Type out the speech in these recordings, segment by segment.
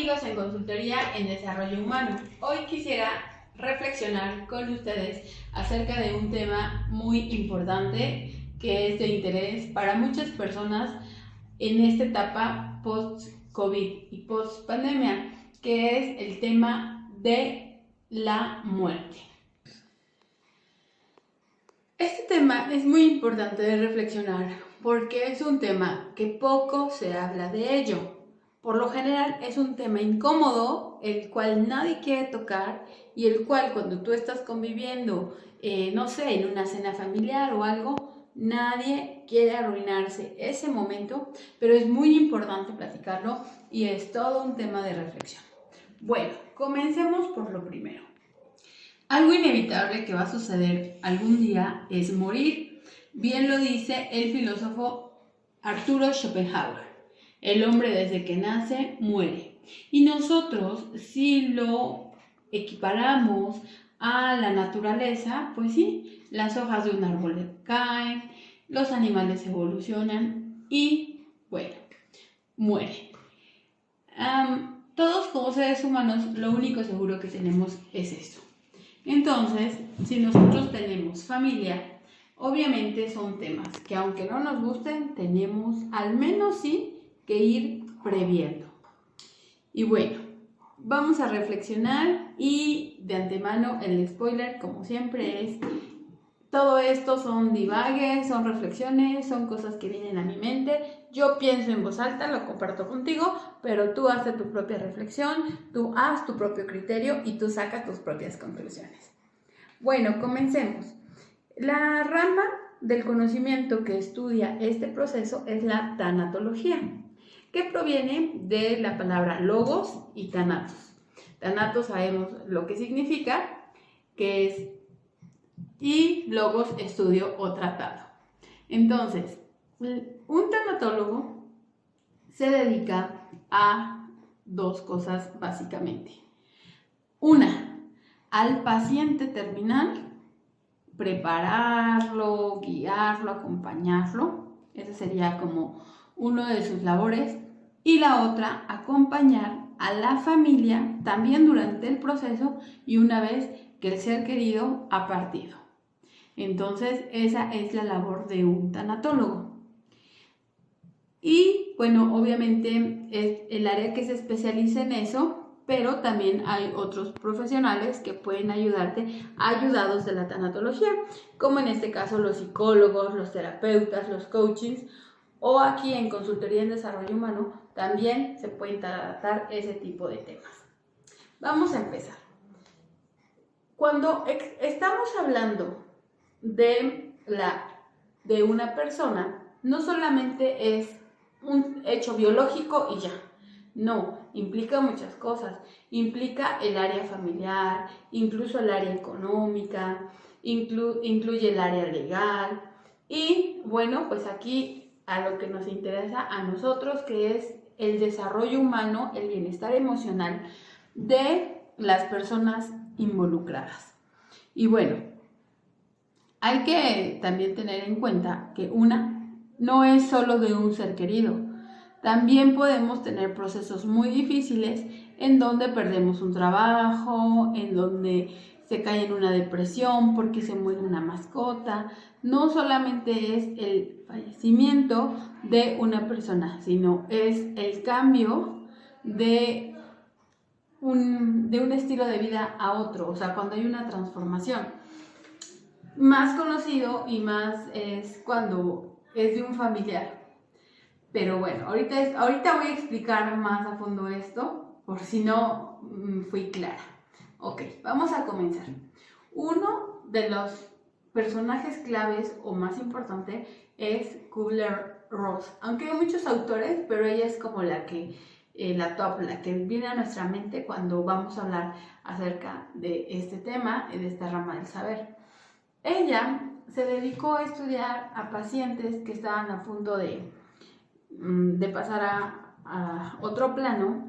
amigos en Consultoría en Desarrollo Humano. Hoy quisiera reflexionar con ustedes acerca de un tema muy importante que es de interés para muchas personas en esta etapa post-COVID y post-pandemia, que es el tema de la muerte. Este tema es muy importante de reflexionar porque es un tema que poco se habla de ello. Por lo general es un tema incómodo, el cual nadie quiere tocar y el cual cuando tú estás conviviendo, no sé, en una cena familiar o algo, nadie quiere arruinarse ese momento, pero es muy importante platicarlo y es todo un tema de reflexión. Bueno, comencemos por lo primero. Algo inevitable que va a suceder algún día es morir. Bien lo dice el filósofo Arturo Schopenhauer. El hombre desde que nace muere. Y nosotros, si lo equiparamos a la naturaleza, pues sí, las hojas de un árbol caen, los animales evolucionan y, bueno, mueren. Todos como seres humanos, lo único seguro que tenemos es esto. Entonces, si nosotros tenemos familia, obviamente son temas que aunque no nos gusten, tenemos al menos sí que ir previendo. Y bueno, vamos a reflexionar y de antemano el spoiler, como siempre, es todo esto son divagues, son reflexiones, son cosas que vienen a mi mente. Yo pienso en voz alta, lo comparto contigo, pero tú haces tu propia reflexión, tú haz tu propio criterio y tú sacas tus propias conclusiones. Bueno, comencemos. La rama del conocimiento que estudia este proceso es la tanatología, que proviene de la palabra logos y thanatos. Thanatos sabemos lo que significa, que es, y logos estudio o tratado. Entonces, un tanatólogo se dedica a dos cosas básicamente. Una, al paciente terminal, prepararlo, guiarlo, acompañarlo. Ese sería como uno de sus labores. Y la otra, acompañar a la familia también durante el proceso y una vez que el ser querido ha partido. Entonces, esa es la labor de un tanatólogo. Y bueno, obviamente es el área que se especializa en eso, pero también hay otros profesionales que pueden ayudarte, ayudados de la tanatología, como en este caso los psicólogos, los terapeutas, los coachings, o aquí en Consultoría en Desarrollo Humano también se pueden tratar ese tipo de temas. Vamos a empezar. Cuando estamos hablando de una persona, no solamente es un hecho biológico y ya. No, implica muchas cosas. Implica el área familiar, incluso el área económica, incluye el área legal. Y bueno, pues aquí a lo que nos interesa a nosotros, que es el desarrollo humano, el bienestar emocional de las personas involucradas. Y bueno, hay que también tener en cuenta que no es solo de un ser querido. También podemos tener procesos muy difíciles en donde perdemos un trabajo, en donde se cae en una depresión porque se muere una mascota. No solamente es el fallecimiento de una persona, sino es el cambio de un estilo de vida a otro, o sea, cuando hay una transformación. Más conocido y más es cuando es de un familiar. Pero bueno, ahorita voy a explicar más a fondo esto, por si no fui clara. Ok, vamos a comenzar. Uno de los personajes claves o más importante es Kübler-Ross. Aunque hay muchos autores, pero ella es como la top, la que viene a nuestra mente cuando vamos a hablar acerca de este tema y de esta rama del saber. Ella se dedicó a estudiar a pacientes que estaban a punto de pasar a otro plano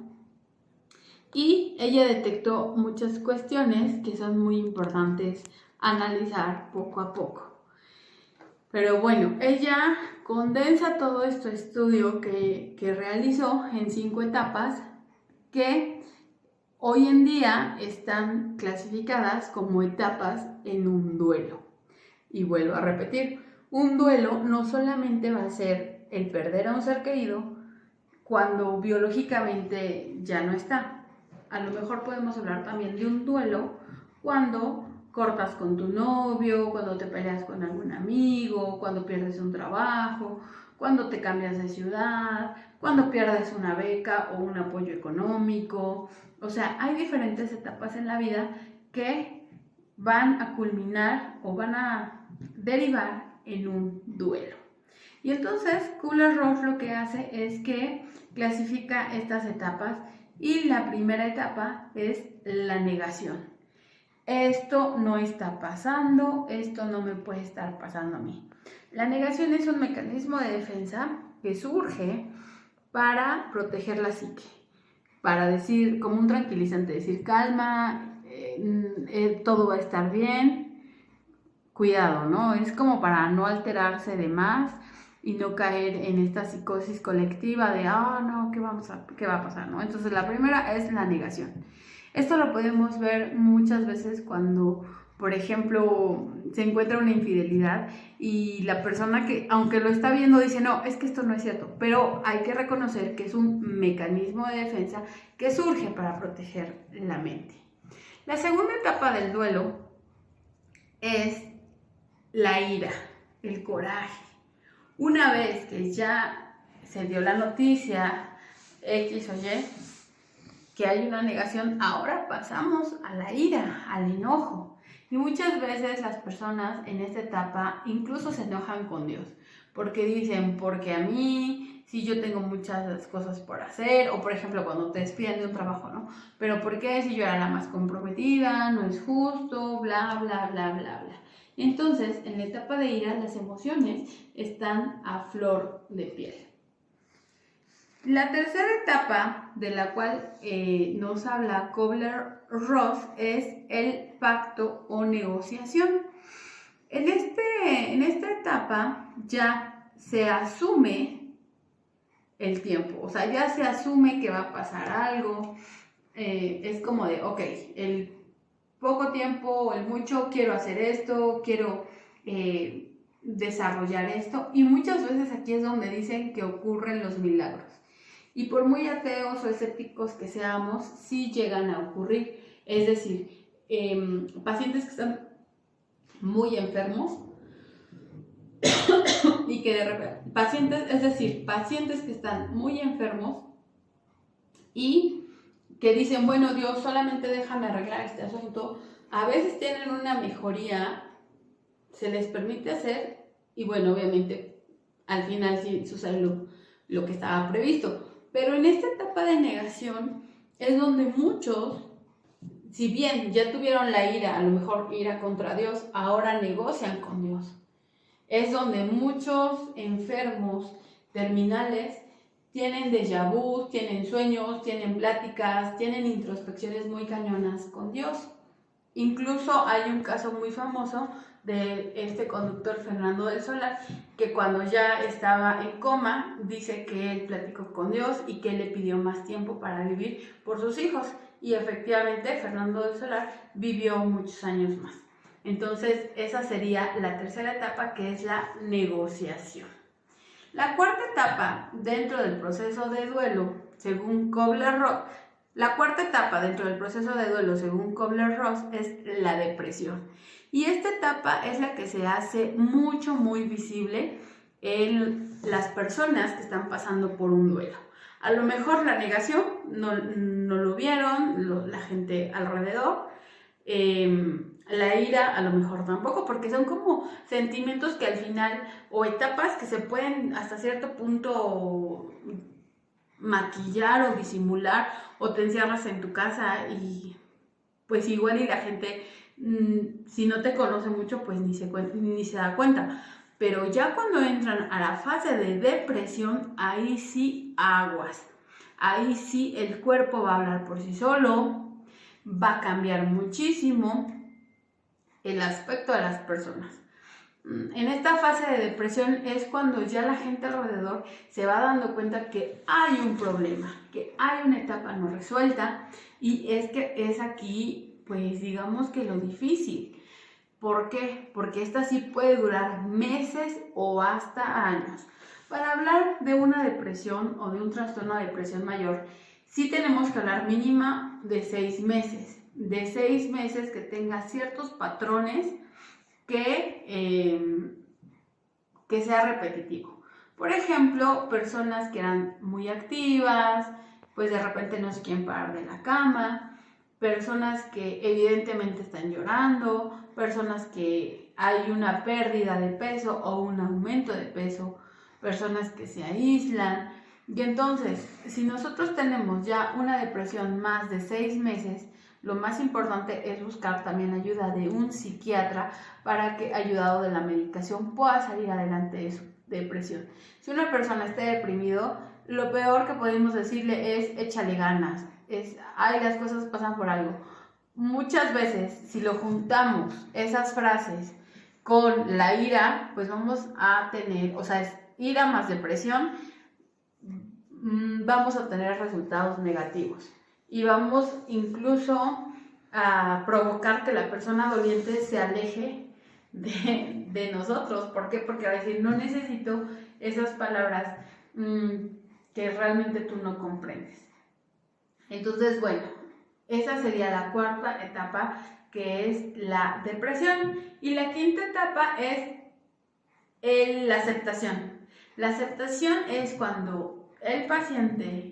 y ella detectó muchas cuestiones que son muy importantes analizar poco a poco. Pero bueno, ella condensa todo este estudio que realizó en 5 etapas que hoy en día están clasificadas como etapas en un duelo. Y vuelvo a repetir, un duelo no solamente va a ser el perder a un ser querido cuando biológicamente ya no está. A lo mejor podemos hablar también de un duelo cuando cortas con tu novio, cuando te peleas con algún amigo, cuando pierdes un trabajo, cuando te cambias de ciudad, cuando pierdes una beca o un apoyo económico. O sea, hay diferentes etapas en la vida que van a culminar o van a derivar en un duelo. Y entonces Kubler-Ross lo que hace es que clasifica estas etapas y la primera etapa es la negación. Esto no está pasando, esto no me puede estar pasando a mí. La negación es un mecanismo de defensa que surge para proteger la psique, para decir, como un tranquilizante, decir calma, todo va a estar bien, cuidado, ¿no? Es como para no alterarse de más y no caer en esta psicosis colectiva de, no, ¿qué va a pasar? ¿No? Entonces la primera es la negación. Esto lo podemos ver muchas veces cuando, por ejemplo, se encuentra una infidelidad y la persona que, aunque lo está viendo, dice, no, es que esto no es cierto, pero hay que reconocer que es un mecanismo de defensa que surge para proteger la mente. La segunda etapa del duelo es la ira, el coraje. Una vez que ya se dio la noticia X o Y, que hay una negación, ahora pasamos a la ira, al enojo. Y muchas veces las personas en esta etapa incluso se enojan con Dios, porque dicen, porque a mí, si yo tengo muchas cosas por hacer, o por ejemplo cuando te despiden de un trabajo, ¿no? Pero ¿por qué si yo era la más comprometida? No es justo, bla, bla, bla, bla, bla. Entonces, en la etapa de ira, las emociones están a flor de piel. La tercera etapa de la cual nos habla Kubler-Ross es el pacto o negociación. En esta etapa ya se asume el tiempo, o sea, ya se asume que va a pasar algo. Es como de, ok, el poco tiempo o el mucho quiero hacer esto, quiero desarrollar esto, y muchas veces aquí es donde dicen que ocurren los milagros. Y por muy ateos o escépticos que seamos, sí llegan a ocurrir. Es decir, pacientes que están muy enfermos y que de repente, pacientes que están muy enfermos y que dicen, bueno, Dios, solamente déjame arreglar este asunto. A veces tienen una mejoría, se les permite hacer y bueno, obviamente al final sí sucede lo que estaba previsto. Pero en esta etapa de negación es donde muchos, si bien ya tuvieron la ira, a lo mejor ira contra Dios, ahora negocian con Dios. Es donde muchos enfermos terminales tienen déjà vu, tienen sueños, tienen pláticas, tienen introspecciones muy cañonas con Dios. Incluso hay un caso muy famoso de este conductor Fernando del Solar, que cuando ya estaba en coma, dice que él platicó con Dios y que él le pidió más tiempo para vivir por sus hijos. Y efectivamente Fernando del Solar vivió muchos años más. Entonces esa sería la tercera etapa, que es la negociación. La cuarta etapa dentro del proceso de duelo, según Kubler-Ross, es la depresión. Y esta etapa es la que se hace muy visible en las personas que están pasando por un duelo. A lo mejor la negación no lo vieron la gente alrededor, la ira a lo mejor tampoco, porque son como sentimientos que al final, o etapas que se pueden hasta cierto punto maquillar o disimular, o te encierras en tu casa y pues igual y la gente, si no te conoce mucho, pues ni se da cuenta. Pero ya cuando entran a la fase de depresión, ahí sí aguas. Ahí sí el cuerpo va a hablar por sí solo, va a cambiar muchísimo el aspecto de las personas. En esta fase de depresión es cuando ya la gente alrededor se va dando cuenta que hay un problema, que hay una etapa no resuelta, y es que es aquí, pues digamos que lo difícil. ¿Por qué? Porque esta sí puede durar meses o hasta años. Para hablar de una depresión o de un trastorno de depresión mayor, sí tenemos que hablar mínima de 6 meses. De 6 meses que tenga ciertos patrones que sea repetitivo. Por ejemplo, personas que eran muy activas, pues de repente no se quieren parar de la cama, personas que evidentemente están llorando, personas que hay una pérdida de peso o un aumento de peso, personas que se aíslan. Y entonces, si nosotros tenemos ya una depresión más de 6 meses, lo más importante es buscar también ayuda de un psiquiatra para que, ayudado de la medicación, pueda salir adelante de su depresión. Si una persona está deprimido, lo peor que podemos decirle es échale ganas, las cosas pasan por algo. Muchas veces, si lo juntamos esas frases con la ira, pues vamos a tener, es ira más depresión, vamos a obtener resultados negativos. Y vamos incluso a provocar que la persona doliente se aleje de nosotros. ¿Por qué? Porque va a decir, no necesito esas palabras que realmente tú no comprendes. Entonces, bueno, esa sería la cuarta etapa, que es la depresión. Y la quinta etapa es la aceptación. La aceptación es cuando el paciente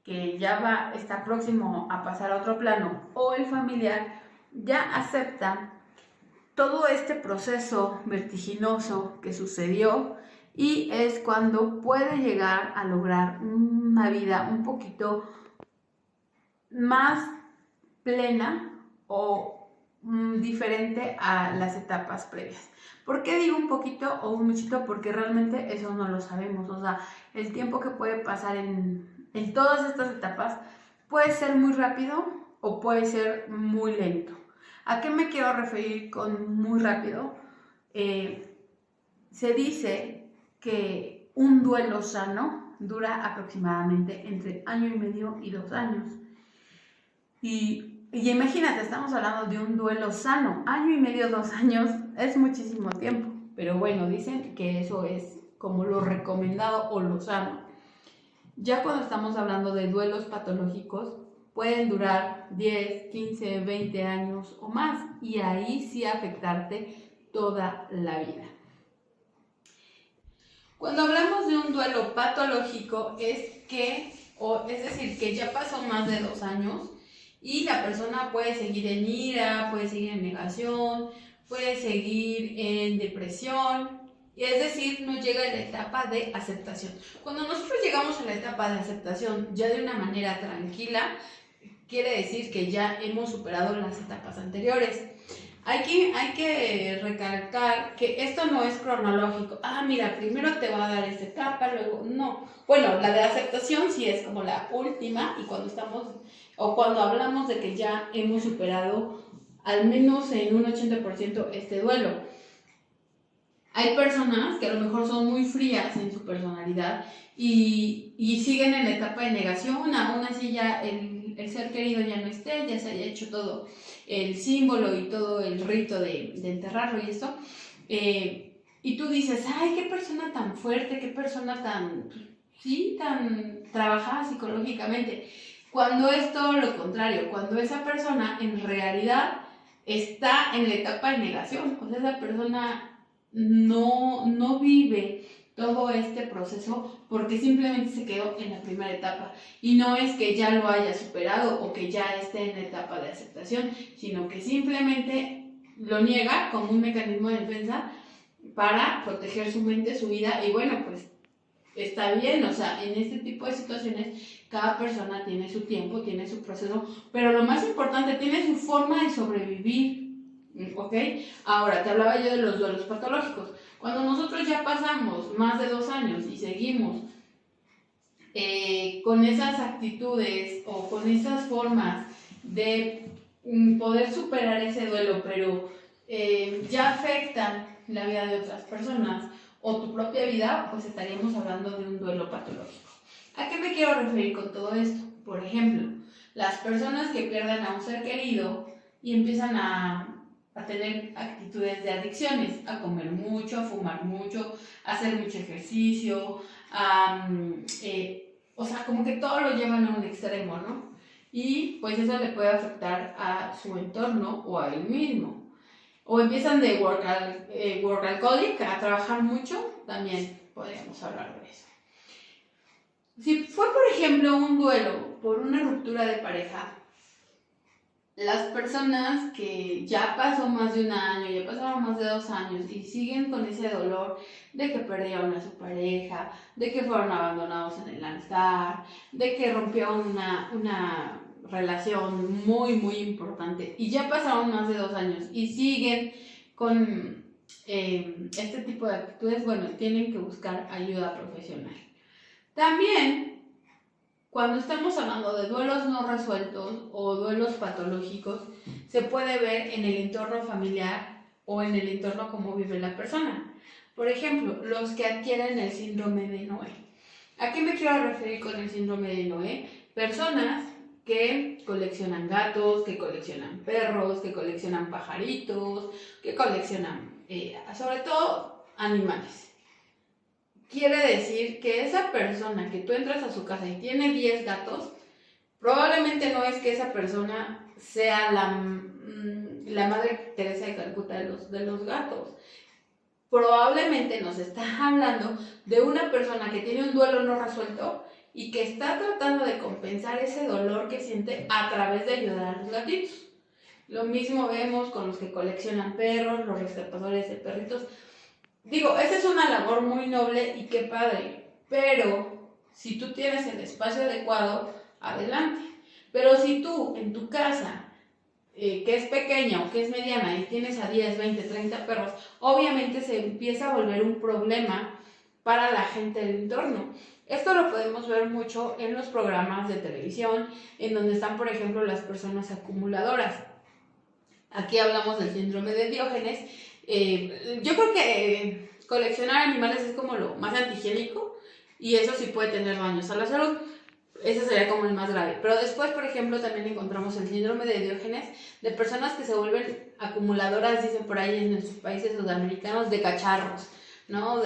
que ya está próximo a pasar a otro plano, o el familiar ya acepta todo este proceso vertiginoso que sucedió, y es cuando puede llegar a lograr una vida un poquito más plena o diferente a las etapas previas. ¿Por qué digo un poquito o un muchito? Porque realmente eso no lo sabemos. El tiempo que puede pasar en todas estas etapas puede ser muy rápido o puede ser muy lento. ¿A qué me quiero referir con muy rápido? Se dice que un duelo sano dura aproximadamente entre 1.5 años y 2 años. Y imagínate, estamos hablando de un duelo sano. 1.5 años, 2 años es muchísimo tiempo. Pero bueno, dicen que eso es como lo recomendado o lo sano. Ya cuando estamos hablando de duelos patológicos, pueden durar 10, 15, 20 años o más, y ahí sí afectarte toda la vida. Cuando hablamos de un duelo patológico es decir, que ya pasó más de 2 años y la persona puede seguir en ira, puede seguir en negación, puede seguir en depresión. Es decir, no llega a la etapa de aceptación. Cuando nosotros llegamos a la etapa de aceptación ya de una manera tranquila, quiere decir que ya hemos superado las etapas anteriores. Hay que recalcar que esto no es cronológico. Mira, primero te va a dar esta etapa, luego no. Bueno, la de aceptación sí es como la última, y cuando hablamos de que ya hemos superado al menos en un 80% este duelo. Hay personas que a lo mejor son muy frías en su personalidad y siguen en la etapa de negación. Aún así ya el ser querido ya no esté, ya se haya hecho todo el símbolo y todo el rito de enterrarlo y esto. Y tú dices, ay, qué persona tan fuerte, qué persona tan trabajada psicológicamente. Cuando es todo lo contrario, cuando esa persona en realidad está en la etapa de negación. Esa persona no vive todo este proceso porque simplemente se quedó en la primera etapa, y no es que ya lo haya superado o que ya esté en la etapa de aceptación, sino que simplemente lo niega como un mecanismo de defensa para proteger su mente, su vida. Y bueno, pues está bien, en este tipo de situaciones cada persona tiene su tiempo, tiene su proceso, pero lo más importante, tiene su forma de sobrevivir. ¿Ok? Ahora, te hablaba yo de los duelos patológicos. Cuando nosotros ya pasamos más de 2 años y seguimos con esas actitudes o con esas formas de poder superar ese duelo, pero ya afectan la vida de otras personas o tu propia vida, pues estaríamos hablando de un duelo patológico. ¿A qué me quiero referir con todo esto? Por ejemplo, las personas que pierden a un ser querido y empiezan a tener actitudes de adicciones, a comer mucho, a fumar mucho, a hacer mucho ejercicio, o sea, como que todo lo llevan a un extremo, ¿no? Y pues eso le puede afectar a su entorno o a él mismo. O empiezan de workaholic a trabajar mucho, también podríamos hablar de eso. Si fue, por ejemplo, un duelo por una ruptura de pareja, las personas que ya pasó más de un año, ya pasaron más de 2 años y siguen con ese dolor de que perdieron a su pareja, de que fueron abandonados en el altar, de que rompieron una relación muy, muy importante y ya pasaron más de 2 años y siguen con este tipo de actitudes, bueno, tienen que buscar ayuda profesional. También, cuando estamos hablando de duelos no resueltos o duelos patológicos, se puede ver en el entorno familiar o en el entorno cómo vive la persona. Por ejemplo, los que adquieren el síndrome de Noé. ¿A qué me quiero referir con el síndrome de Noé? Personas que coleccionan gatos, que coleccionan perros, que coleccionan pajaritos, que coleccionan, sobre todo, animales. Quiere decir que esa persona que tú entras a su casa y tiene 10 gatos, probablemente no es que esa persona sea la Madre Teresa de Calcuta de los gatos. Probablemente nos está hablando de una persona que tiene un duelo no resuelto y que está tratando de compensar ese dolor que siente a través de ayudar a los gatitos. Lo mismo vemos con los que coleccionan perros, los rescatadores de perritos. Digo, esa es una labor muy noble y qué padre, pero si tú tienes el espacio adecuado, adelante. Pero si tú en tu casa, que es pequeña o que es mediana y tienes a 10, 20, 30 perros, obviamente se empieza a volver un problema para la gente del entorno. Esto lo podemos ver mucho en los programas de televisión, en donde están, por ejemplo, las personas acumuladoras. Aquí hablamos del síndrome de Diógenes. Yo creo que coleccionar animales es como lo más antihigiénico y eso sí puede tener daños a la salud. Ese sería como el más grave. Pero después, por ejemplo, también encontramos el síndrome de Diógenes de personas que se vuelven acumuladoras, dicen por ahí en nuestros países sudamericanos, de cacharros, ¿no?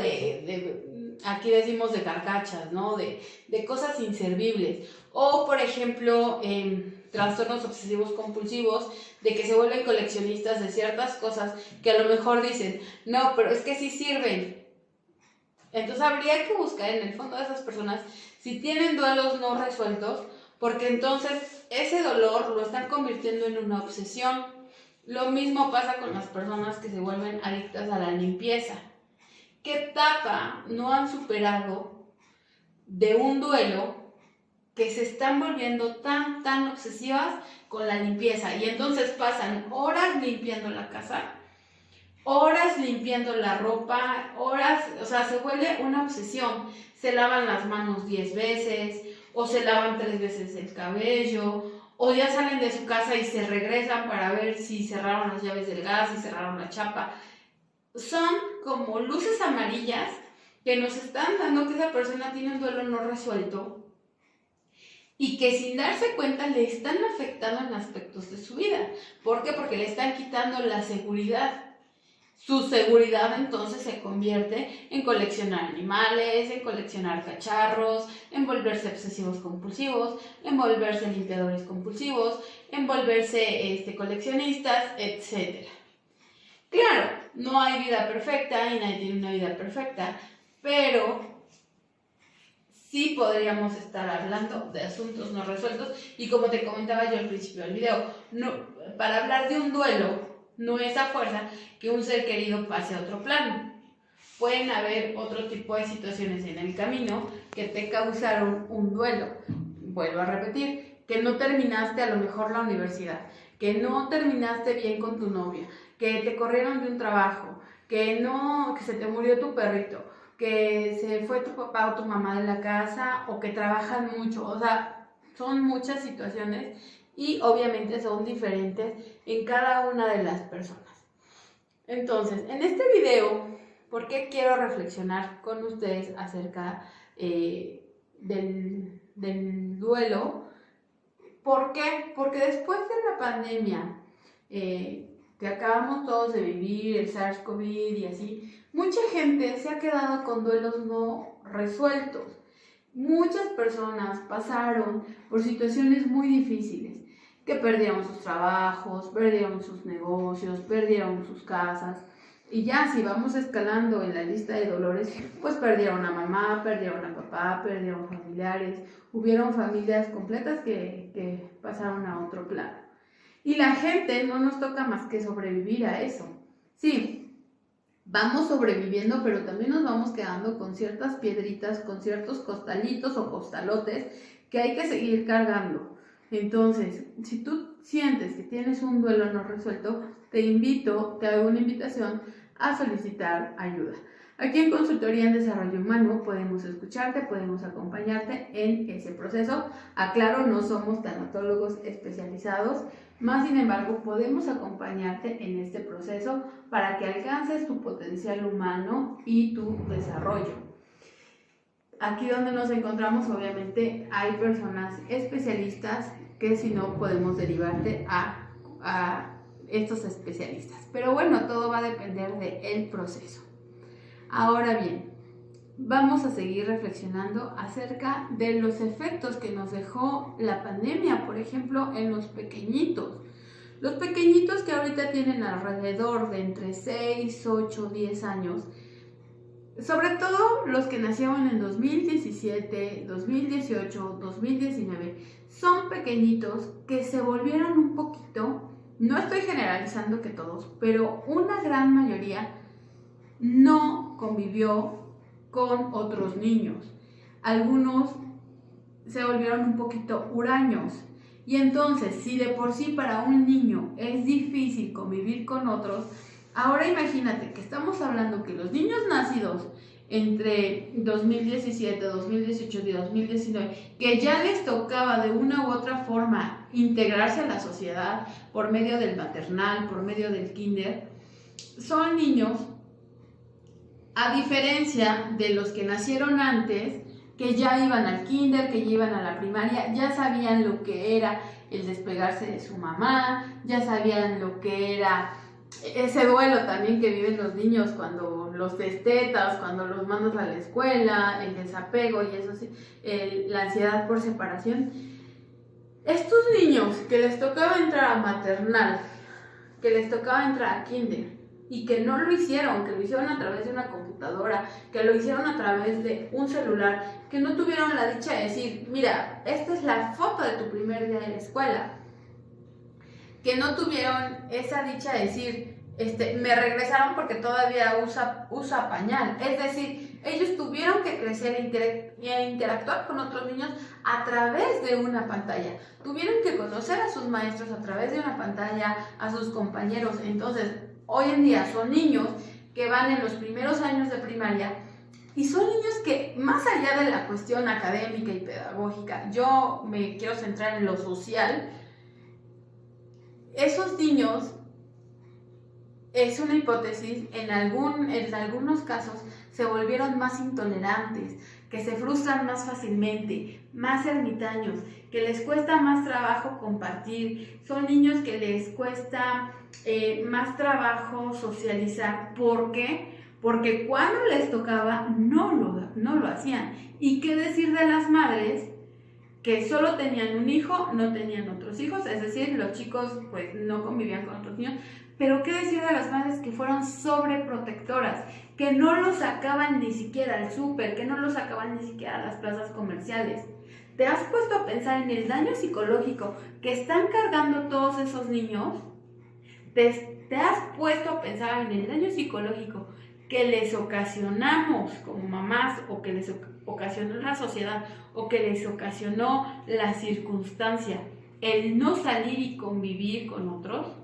Aquí decimos de carcachas, ¿no? De cosas inservibles. O, por ejemplo, trastornos obsesivos compulsivos, de que se vuelven coleccionistas de ciertas cosas que a lo mejor dicen, no, pero es que sí sirven. Entonces habría que buscar en el fondo de esas personas si tienen duelos no resueltos, porque entonces ese dolor lo están convirtiendo en una obsesión. Lo mismo pasa con las personas que se vuelven adictas a la limpieza. ¿Qué etapa no han superado de un duelo que se están volviendo tan obsesivas con la limpieza? Y entonces pasan horas limpiando la casa, horas limpiando la ropa, horas, o sea, se vuelve una obsesión. Se lavan las manos 10 veces, o se lavan 3 veces el cabello, o ya salen de su casa y se regresan para ver si cerraron las llaves del gas, si cerraron la chapa. Son como luces amarillas que nos están dando que esa persona tiene un duelo no resuelto y que sin darse cuenta le están afectando en aspectos de su vida. ¿Por qué? Porque le están quitando la seguridad. Su seguridad entonces se convierte en coleccionar animales, en coleccionar cacharros, en volverse obsesivos compulsivos, en volverse limpiadores compulsivos, en volverse coleccionistas, etc. Claro, no hay vida perfecta y nadie tiene una vida perfecta, pero sí podríamos estar hablando de asuntos no resueltos y como te comentaba yo al principio del video, para hablar de un duelo no es a fuerza que un ser querido pase a otro plano. Pueden haber otro tipo de situaciones en el camino que te causaron un duelo. Vuelvo a repetir, que no terminaste a lo mejor la universidad, que no terminaste bien con tu novia, que te corrieron de un trabajo, que se te murió tu perrito, que se fue tu papá o tu mamá de la casa o que trabajan mucho. O sea, son muchas situaciones y obviamente son diferentes en cada una de las personas. Entonces, en este video, ¿por qué quiero reflexionar con ustedes acerca del duelo? ¿Por qué? Porque después de la pandemia que acabamos todos de vivir, el SARS-CoV y así, mucha gente se ha quedado con duelos no resueltos. Muchas personas pasaron por situaciones muy difíciles, que perdieron sus trabajos, perdieron sus negocios, perdieron sus casas. Y ya si vamos escalando en la lista de dolores, pues perdieron a mamá, perdieron a papá, perdieron familiares, hubieron familias completas que pasaron a otro plano. Y la gente no nos toca más que sobrevivir a eso. Sí, vamos sobreviviendo, pero también nos vamos quedando con ciertas piedritas, con ciertos costalitos o costalotes que hay que seguir cargando. Entonces, si tú sientes que tienes un duelo no resuelto, te hago una invitación a solicitar ayuda. Aquí en Consultoría en Desarrollo Humano podemos escucharte, podemos acompañarte en ese proceso. Aclaro, no somos tanatólogos especializados, más sin embargo podemos acompañarte en este proceso para que alcances tu potencial humano y tu desarrollo. Aquí donde nos encontramos, obviamente, hay personas especialistas que si no podemos derivarte a estos especialistas. Pero bueno, todo va a depender del proceso. Ahora bien, vamos a seguir reflexionando acerca de los efectos que nos dejó la pandemia, por ejemplo, en los pequeñitos. Los pequeñitos que ahorita tienen alrededor de entre 6, 8, 10 años, sobre todo los que nacieron en 2017, 2018, 2019, son pequeñitos que se volvieron un poquito, no estoy generalizando que todos, pero una gran mayoría no convivió con otros niños. Algunos se volvieron un poquito huraños. Y entonces, si de por sí para un niño es difícil convivir con otros, ahora imagínate que estamos hablando que los niños nacidos entre 2017, 2018 y 2019, que ya les tocaba de una u otra forma integrarse a la sociedad por medio del maternal, por medio del kinder, son niños, a diferencia de los que nacieron antes, que ya iban al kinder, que ya iban a la primaria, ya sabían lo que era el despegarse de su mamá, ya sabían lo que era ese duelo también que viven los niños cuando los destetas, cuando los mandas a la escuela, el desapego y eso sí, la ansiedad por separación. Estos niños que les tocaba entrar a maternal, que les tocaba entrar a kinder y que no lo hicieron, que lo hicieron a través de una computadora, que lo hicieron a través de un celular, que no tuvieron la dicha de decir, mira, esta es la foto de tu primer día de la escuela, que no tuvieron esa dicha de decir, me regresaron porque todavía usa pañal. Es decir, ellos tuvieron que crecer e interactuar con otros niños a través de una pantalla. Tuvieron que conocer a sus maestros a través de una pantalla, a sus compañeros. Entonces, hoy en día son niños que van en los primeros años de primaria y son niños que, más allá de la cuestión académica y pedagógica, yo me quiero centrar en lo social. Esos niños, es una hipótesis, en algunos casos se volvieron más intolerantes, que se frustran más fácilmente, más ermitaños, que les cuesta más trabajo compartir, son niños que les cuesta más trabajo socializar. ¿Por qué? Porque cuando les tocaba no lo hacían. ¿Y qué decir de las madres que solo tenían un hijo, no tenían otros hijos? Es decir, los chicos pues no convivían con otros niños. Pero qué decir de las madres que fueron sobreprotectoras, que no los sacaban ni siquiera al súper, que no los sacaban ni siquiera a las plazas comerciales. ¿Te has puesto a pensar en el daño psicológico que están cargando todos esos niños? ¿Te has puesto a pensar en el daño psicológico que les ocasionamos como mamás, o que les ocasionó la sociedad, o que les ocasionó la circunstancia, el no salir y convivir con otros?